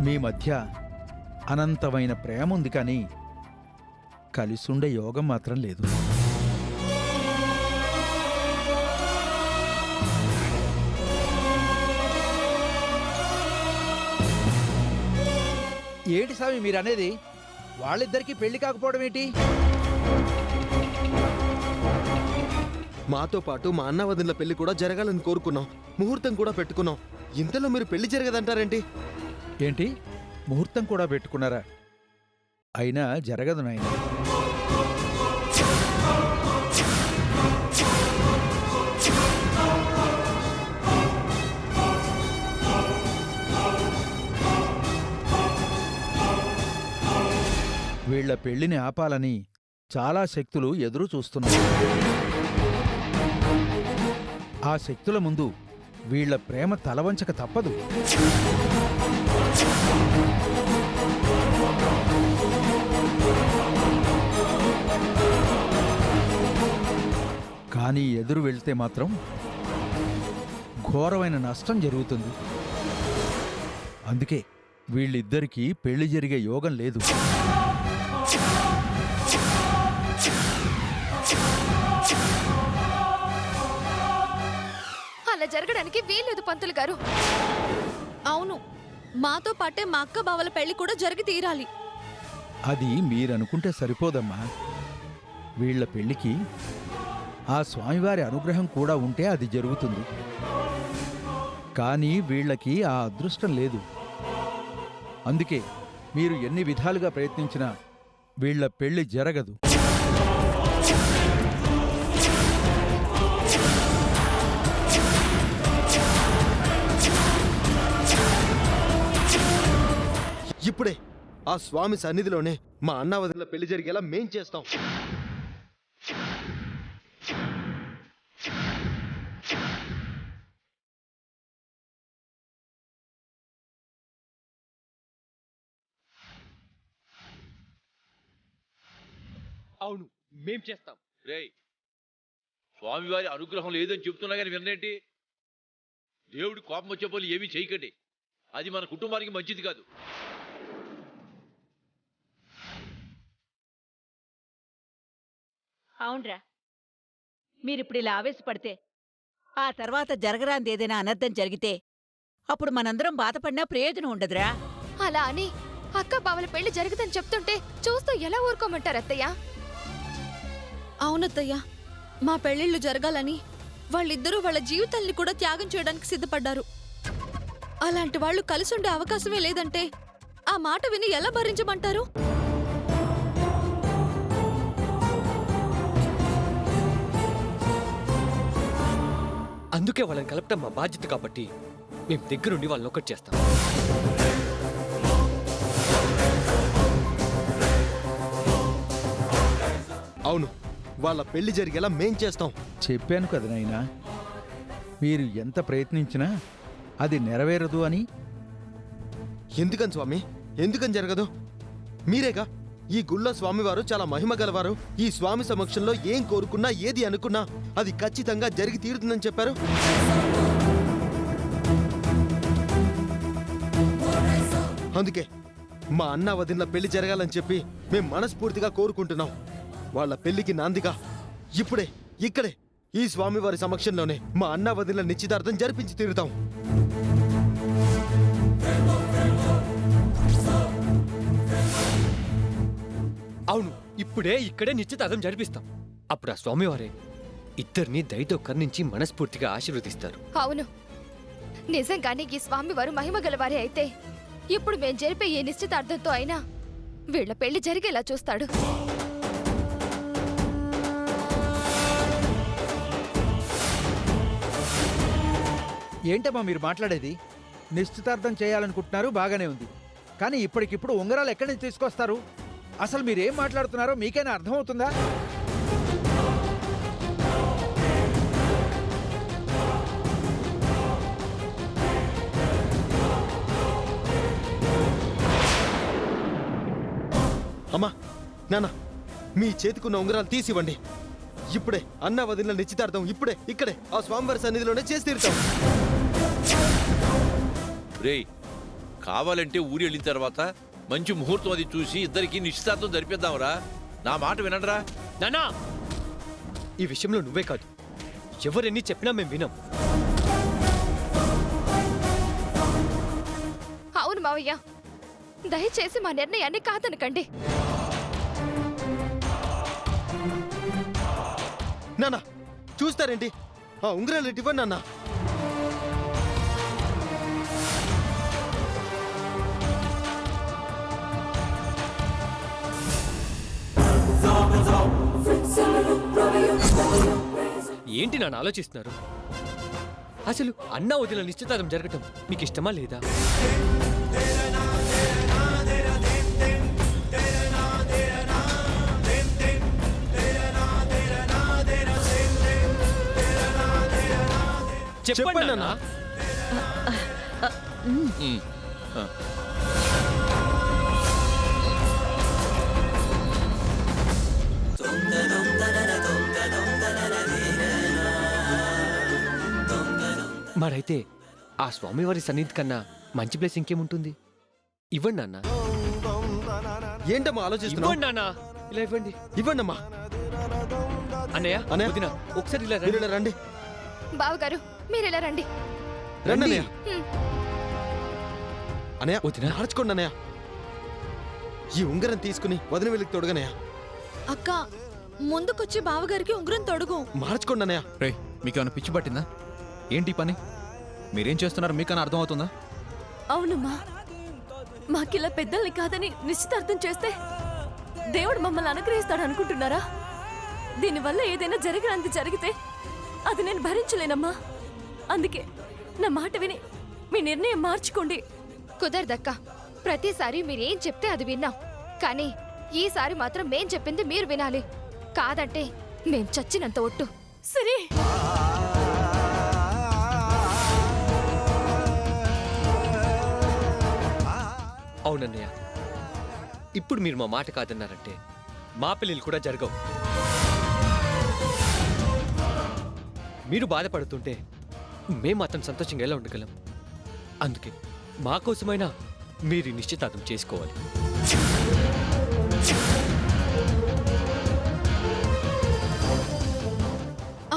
మీ మధ్య అనంతమైన ప్రేమ ఉంది, కానీ కలిసుండే యోగం మాత్రం లేదు. ఏంటి స్వామి మీరనేది? వాళ్ళిద్దరికీ పెళ్లి కాకపోవడం ఏంటి? మాతో పాటు మా అన్న వదిన పెళ్లి కూడా జరగాలని కోరుకున్నాం, ముహూర్తం కూడా పెట్టుకున్నాం. ఇంతలో మీరు పెళ్లి జరగదంటారేంటి? ఏంటి, ముహూర్తం కూడా పెట్టుకున్నారా? అయినా జరగదు నాయన. వీళ్ల పెళ్లిని ఆపాలని చాలా శక్తులు ఎదురు చూస్తున్నాయి. ఆ శక్తుల ముందు వీళ్ల ప్రేమ తలవంచక తప్పదు. కానీ ఎదురు వెళ్తే మాత్రం ఘోరమైన నష్టం జరుగుతుంది. అందుకే వీళ్ళిద్దరికీ పెళ్లి జరిగే యోగం లేదు. అలా జరగడానికి వీల్లేదు పంతులు గారు. అవును, మాతో పాటే మా అక్క బావల పెళ్లి కూడా జరిగి తీరాలి. అది మీరనుకుంటే సరిపోదమ్మా. వీళ్ల పెళ్లికి ఆ స్వామివారి అనుగ్రహం కూడా ఉంటే అది జరుగుతుంది. కానీ వీళ్ళకి ఆ అదృష్టం లేదు. అందుకే మీరు ఎన్ని విధాలుగా ప్రయత్నించినా వీళ్ల పెళ్లి జరగదు. ఇప్పుడే ఆ స్వామి సన్నిధిలోనే మా అన్న వదిన పెళ్లి జరిగేలా మేం చేస్తాం. అవును, మేం చేస్తాం. రేయ్, స్వామివారి అనుగ్రహం లేదని చెప్తున్నా కానీ విన్నేంటి? దేవుడి కోపం వచ్చే పోలు ఏమీ చేయకండి. అది మన కుటుంబానికి మంచిది కాదు. అవునరా, మీరిప్పుడు ఇలా ఆవేశపడితే ఆ తర్వాత జరగరాంది ఏదైనా అనర్థం జరిగితే అప్పుడు మనందరం బాధపడినా ప్రయోజనం ఉండదురా. అలా అని అక్క బావల పెళ్లి జరుగుదని చెప్తుంటే చూస్తూ ఎలా ఊరుకోమంటారు అత్తయ్య? అవునత్తయ్య, మా పెళ్లిళ్ళు జరగాలని వాళ్ళిద్దరూ వాళ్ళ జీవితాల్ని కూడా త్యాగం చేయడానికి సిద్ధపడ్డారు. అలాంటి వాళ్ళు కలిసుండే అవకాశమే లేదంటే ఆ మాట విని ఎలా భరించమంటారు? అందుకే వాళ్ళని కలపటం మా బాధ్యత కాబట్టి మేము దగ్గరుండి వాళ్ళని ఒకటి చేస్తాం. అవును, వాళ్ళ పెళ్లి జరిగేలా మేం చేస్తాం. చెప్పాను కదా నాయనా, మీరు ఎంత ప్రయత్నించినా అది నెరవేరదు అని. ఎందుకని స్వామి, ఎందుకని జరగదు? మీరేగా ఈ గుళ్ళో స్వామివారు చాలా మహిమ గలవారు, ఈ స్వామి సమక్షంలో ఏం కోరుకున్నా ఏది అనుకున్నా అది ఖచ్చితంగా జరిగి తీరుతుందని చెప్పారు. అందుకే మా అన్న వదిన పెళ్లి జరగాలని చెప్పి మేం మనస్ఫూర్తిగా కోరుకుంటున్నాం. వాళ్ళ పెళ్లికి నాందిగా ఇప్పుడే ఇక్కడే ఈ స్వామివారి సమక్షంలోనే మా అన్న వదిన నిశ్చితార్థం జరిపించి తీరుతాం. అవును, ఇప్పుడే ఇక్కడే నిశ్చితార్థం జరిపిస్తాం. అప్పుడు ఆ స్వామివారే ఇద్దరిని దయతో కర్ణించి మనస్ఫూర్తిగా ఆశీర్వదిస్తారు. అవును, నిజంగానే ఈ స్వామివారు మహిమ గలవారే అయితే ఇప్పుడు మేం జరిపే ఈ నిశ్చితార్థంతో అయినా వీళ్ల పెళ్లి జరిగేలా చూస్తాడు. ఏంటమ్మా మీరు మాట్లాడేది? నిశ్చితార్థం చేయాలనుకుంటున్నారు, బాగానే ఉంది. కానీ ఇప్పటికిప్పుడు ఉంగరాలు ఎక్కడి నుంచి తీసుకొస్తారు? అసలు మీరేం మాట్లాడుతున్నారో మీకైనా అర్థమవుతుందా? అమ్మా, నాన్న, మీ చేతికున్న ఉంగరాలు తీసివ్వండి. ఇప్పుడే అన్న వదిన నిశ్చితార్థం ఇప్పుడే ఇక్కడే ఆ స్వామివారి సన్నిధిలోనే చేసి తీరుతాం. రేయ్, కావాలంటే ఊరి వెళ్ళిన తర్వాత మంచి ముహూర్తం అది చూసి ఇద్దరికి నిశ్చితార్థం జరిపిద్దాంరా. నా మాట వినండిరా. నానా ఈ విషయంలో నువ్వే కాదు, ఎవరెన్ని చెప్పినా మేము వినం. అవును మావయ్య, దయచేసి మా నిర్ణయాన్ని కాదనకండి. నాన్న చూస్తారేంటి? ఆ ఉంగరాలు ఇటు ఇవ్వండి నాన్న. ఏంటి నాన్న ఆలోచిస్తున్నారు? అసలు అన్నా వదిన నిశ్చితార్థం జరగటం మీకు ఇష్టమా లేదా? చెప్పండి నాన్న. ఉమ్. ఆ. మరైతే ఆ స్వామివారి సన్నిధి కన్నా మంచి ప్లేస్ ఇంకేముంటుంది? ఇవ్వండి నాన్న, ఏంటమ్మా ఆలోచిస్తున్నావు? ఇవ్వండి నాన్న, ఇలా ఇవ్వండి. ఇవ్వండమ్మా. అన్నయ్య అన్నయ్య. వదిన ఒకసారి ఇలా మీరు రండి. ఇలా రండి. బావగారు మీరు ఇలా రండి. రండి అన్నయ్య. హ్మ్. అన్నయ్య వదినా? మార్చుకోండి అన్నయ్య. ఈ ఉంగరం తీసుకుని వదిన వెళ్ళి తొడగనయ్య. అక్క ముందుకొచ్చి బావగారికి ఉంగరం తొడుగు. మార్చుకోండి అన్నయ్య. రే మీకేమైనా పిచ్చి పట్టిందా? ఏంటి ఈ పని? మీరేం చేస్తున్నారు మీకన్నా అర్థమవుతుందా? అవునమ్మా, మాకిలా పెద్దల్ని కాదని నిశ్చితార్థం చేస్తే దేవుడు మమ్మల్ని అనుగ్రహిస్తాడు అనుకుంటున్నారా? దీనివల్ల ఏదైనా జరగనంది జరిగితే అది నేను భరించలేనమ్మా. అందుకే నా మాట విని మీ నిర్ణయం మార్చుకోండి. కుదరదక్క, ప్రతిసారి మీరేం చెప్తే అది విన్నాం. కానీ ఈసారి మాత్రం మేం చెప్పింది మీరు వినాలి. కాదంటే మేం చచ్చినంత ఒట్టు. సరే. అవునన్నయ్య, ఇప్పుడు మీరు మా మాట కాదన్నారంటే మా పెళ్ళిళ్ళు కూడా జరగవు. మీరు బాధపడుతుంటే మేము మాత్రం సంతోషంగా ఎలా ఉండగలం? అందుకే మా కోసమైనా మీరు ఈ నిశ్చితార్థం చేసుకోవాలి.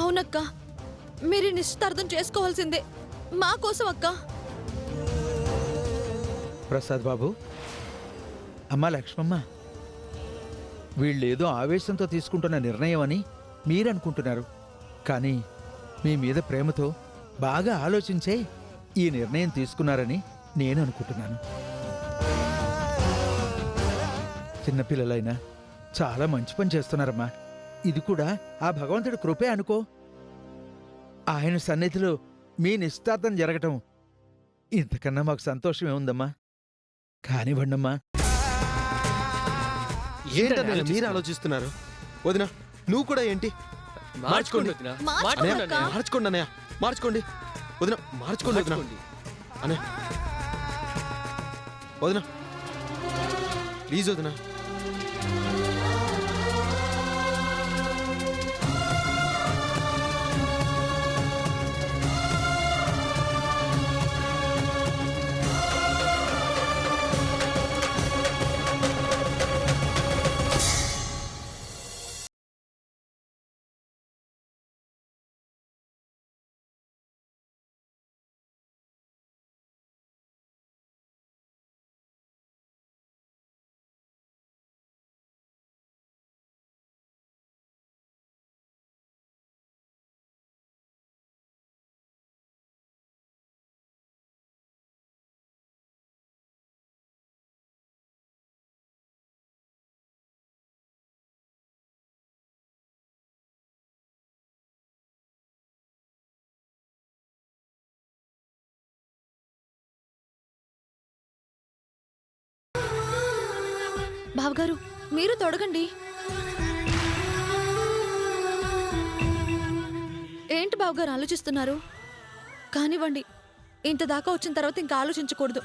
అవునక్క, మీరు నిశ్చితార్థం చేసుకోవాల్సిందే మా కోసం అక్క. ప్రసాద్ బాబు, అమ్మా లక్ష్మమ్మ, వీళ్ళేదో ఆవేశంతో తీసుకుంటున్న నిర్ణయం అని మీరనుకుంటున్నారు. కానీ మీ మీద ప్రేమతో బాగా ఆలోచించే ఈ నిర్ణయం తీసుకున్నారని నేను అనుకుంటున్నాను. చిన్నపిల్లలైనా చాలా మంచి పని చేస్తున్నారమ్మా. ఇది కూడా ఆ భగవంతుడి కృపే అనుకో. ఆయన సన్నిధిలో మీ నిశ్చితార్థం జరగటం ఇంతకన్నా మాకు సంతోషం ఏముందమ్మా? కానివ్వండమ్మా. ఏంటన్నయ్య మీరు ఆలోచిస్తున్నారు? వదిన నువ్వు కూడా ఏంటి? మార్చుకోండి వదినా. మార్చుకోండి అన్నయ్య అక్క. మార్చుకోండి అన్నయ్య. మార్చుకోండి వదిన. మార్చుకోండి వదిన. మార్చుకోండి. అన్నయ్య వదిన ప్లీజ్ వదిన. బావగారు మీరు తొడగండి. ఏంటి బావగారు ఆలోచిస్తున్నారు? కానివ్వండి, ఇంత దాకా వచ్చిన తర్వాత ఇంకా ఆలోచించకూడదు.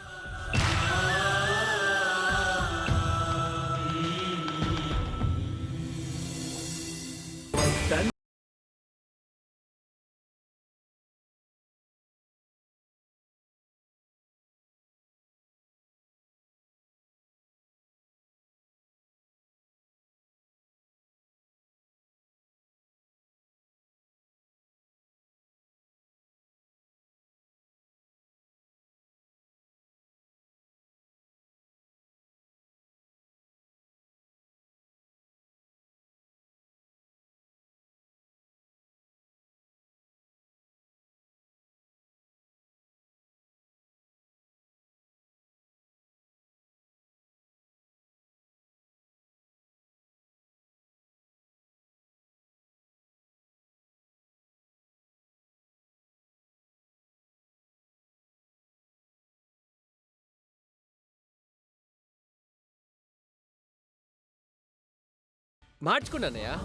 మార్చుకున్నానయ్యా.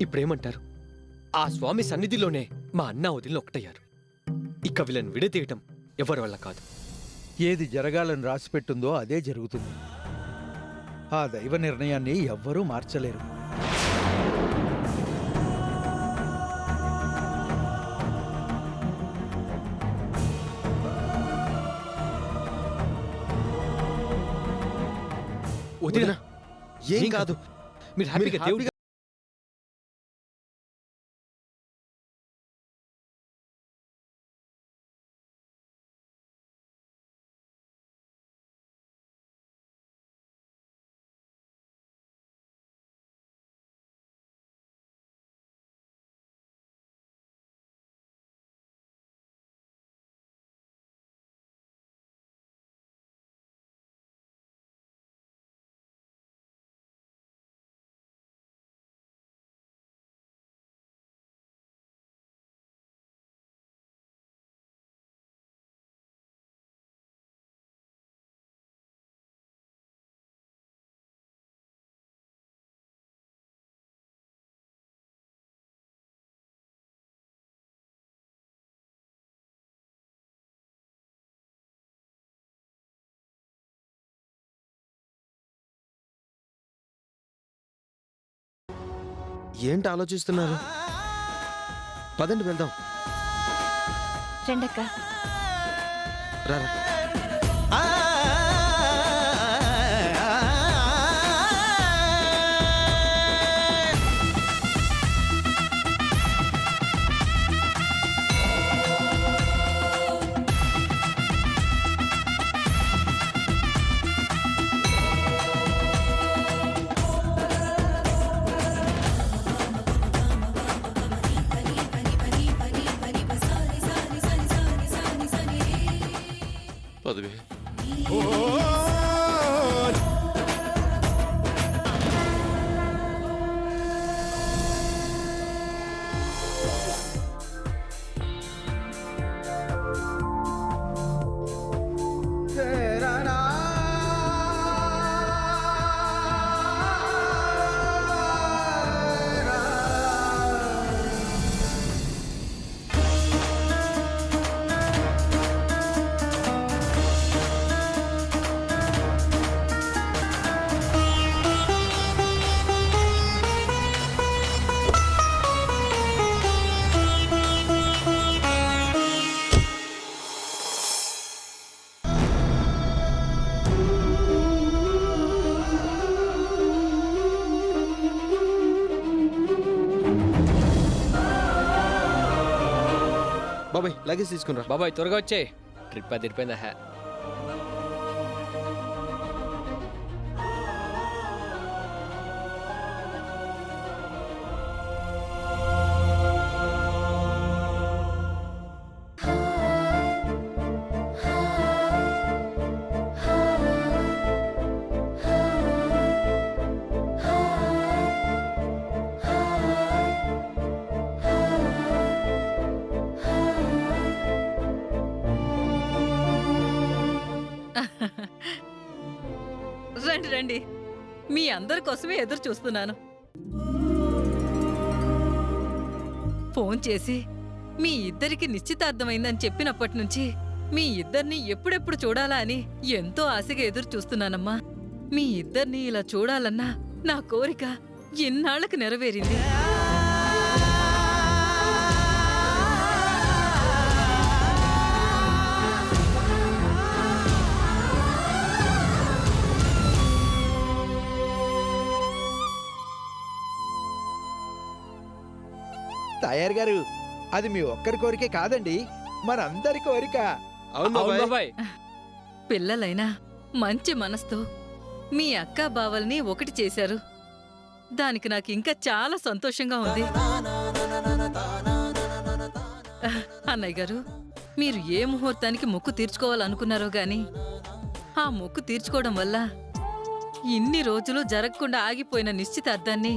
ఇప్పుడేమంటారు? ఆ స్వామి సన్నిధిలోనే మా అన్న వదిలిన ఒకటయ్యారు. ఇక వీళ్ళని విడతీయటం ఎవరి వల్ల కాదు. ఏది జరగాలని రాసిపెట్టుందో అదే జరుగుతుంది. ఆ దైవ నిర్ణయాన్ని ఎవ్వరూ మార్చలేరు. వదిన, ఏం కాదు. మీరు హ్యాపీగా దేవుడి ఏంటి ఆలోచిస్తున్నారు? పదండి వెళ్దాం. రెండక్క. రారా. పదవి బాబాయ్ లగేజ్ తీసుకుని రా. బాబాయ్ త్వరగా వచ్చే. ట్రిప్ అది తిరిపోయిందా? రండి రండి, మీ అందరి కోసమే ఎదురు చూస్తున్నాను. ఫోన్ చేసి మీ ఇద్దరికి నిశ్చితార్థమైందని చెప్పినప్పటి నుంచి మీ ఇద్దరిని ఎప్పుడెప్పుడు చూడాలా అని ఎంతో ఆశగా ఎదురు చూస్తున్నానమ్మా. మీ ఇద్దరిని ఇలా చూడాలన్నా నా కోరిక ఇన్నాళ్లకు నెరవేరింది. తయారు గారు, అది మీ ఒక్కరి కోరికే కాదండి, మనందరి కోరిక. అవును అవును బాబాయ్. బాబాయ్. పిల్లలైనా మంచి మనసుతో మీ అక్కా బావల్ని ఒకటి చేశారు. దానికి నాకు ఇంకా చాలా సంతోషంగా ఉంది. అన్నయ్య గారు, మీరు ఏ ముహూర్తానికి మొక్కు తీర్చుకోవాలనుకున్నారో గాని ఆ మొక్కు తీర్చుకోవడం వల్ల ఇన్ని రోజులు జరగకుండా ఆగిపోయిన నిశ్చితార్థాన్ని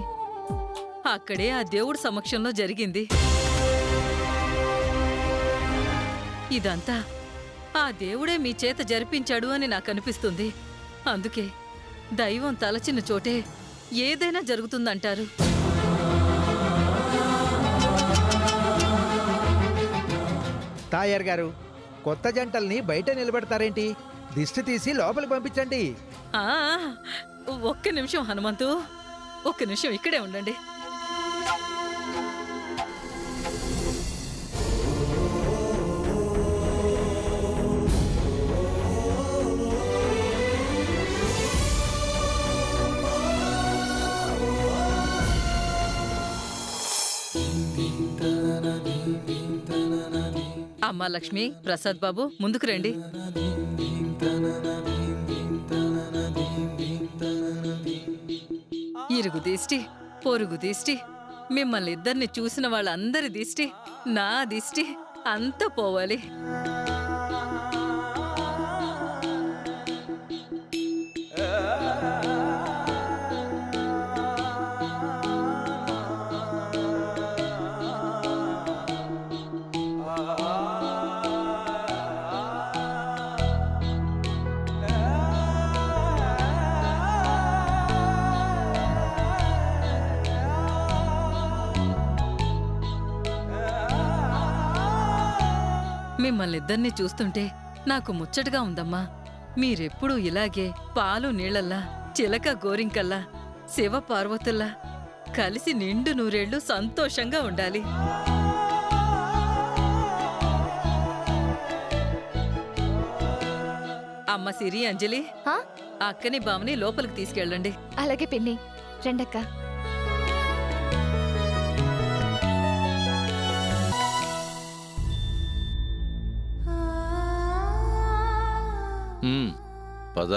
అక్కడే ఆ దేవుడి సమక్షంలో జరిగింది. ఇదంతా ఆ దేవుడే మీ చేత జరిపించాడు అని నాకు అనిపిస్తుంది. అందుకే దైవం తలచిన చోటే ఏదైనా జరుగుతుందంటారు. తాయారు గారు, కొత్త జంటల్ని బయట నిలబెడతారేంటి? దిష్టి తీసి లోపలికి పంపించండి. ఆ, ఒక్క నిమిషం హనుమంతు, ఒక్క నిమిషం ఇక్కడే ఉండండి. అమ్మా లక్ష్మి, ప్రసాద్ బాబు ముందుకు రండి. ఇరుగు దిష్టి, పొరుగు దిష్టి, మిమ్మల్ని ఇద్దరిని చూసిన వాళ్ళందరి దిష్టి, నా దిష్టి అంతా పోవాలి. మిమ్మల్ని ఇద్దరిని చూస్తుంటే నాకు ముచ్చటగా ఉందమ్మా. మీరెప్పుడూ ఇలాగే పాలు నీళ్లల్లా, చిలక గోరింకల్లా, శివ పార్వతుల్లా కలిసి నిండు నూరేళ్లు సంతోషంగా ఉండాలి. అమ్మ సిరి, అంజలి, హా? అక్కని బావని లోపలికి తీసుకెళ్ళండి. అలాగే పిన్ని, రండక్క. పద.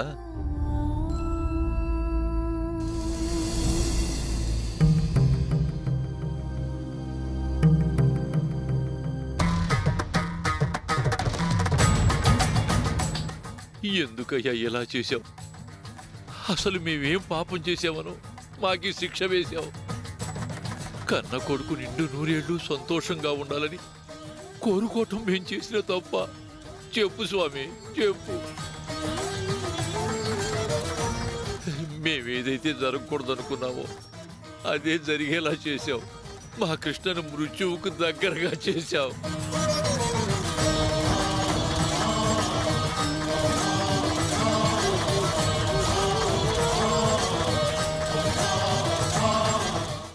ఎందుకయ్యా ఇలా చేశావు? అసలు మేమేం పాపం చేసామనో మాకీ శిక్ష వేశావు. కన్న కొడుకు నిండు నూరేళ్లు సంతోషంగా ఉండాలని కోరుకోవటం మేం చేసిన తప్ప? చెప్పు స్వామి, చెప్పు. మేమేదైతే జరగకూడదనుకున్నామో అదే జరిగేలా చేశావు. మా కృష్ణను మృత్యువుకు దగ్గరగా చేశావు.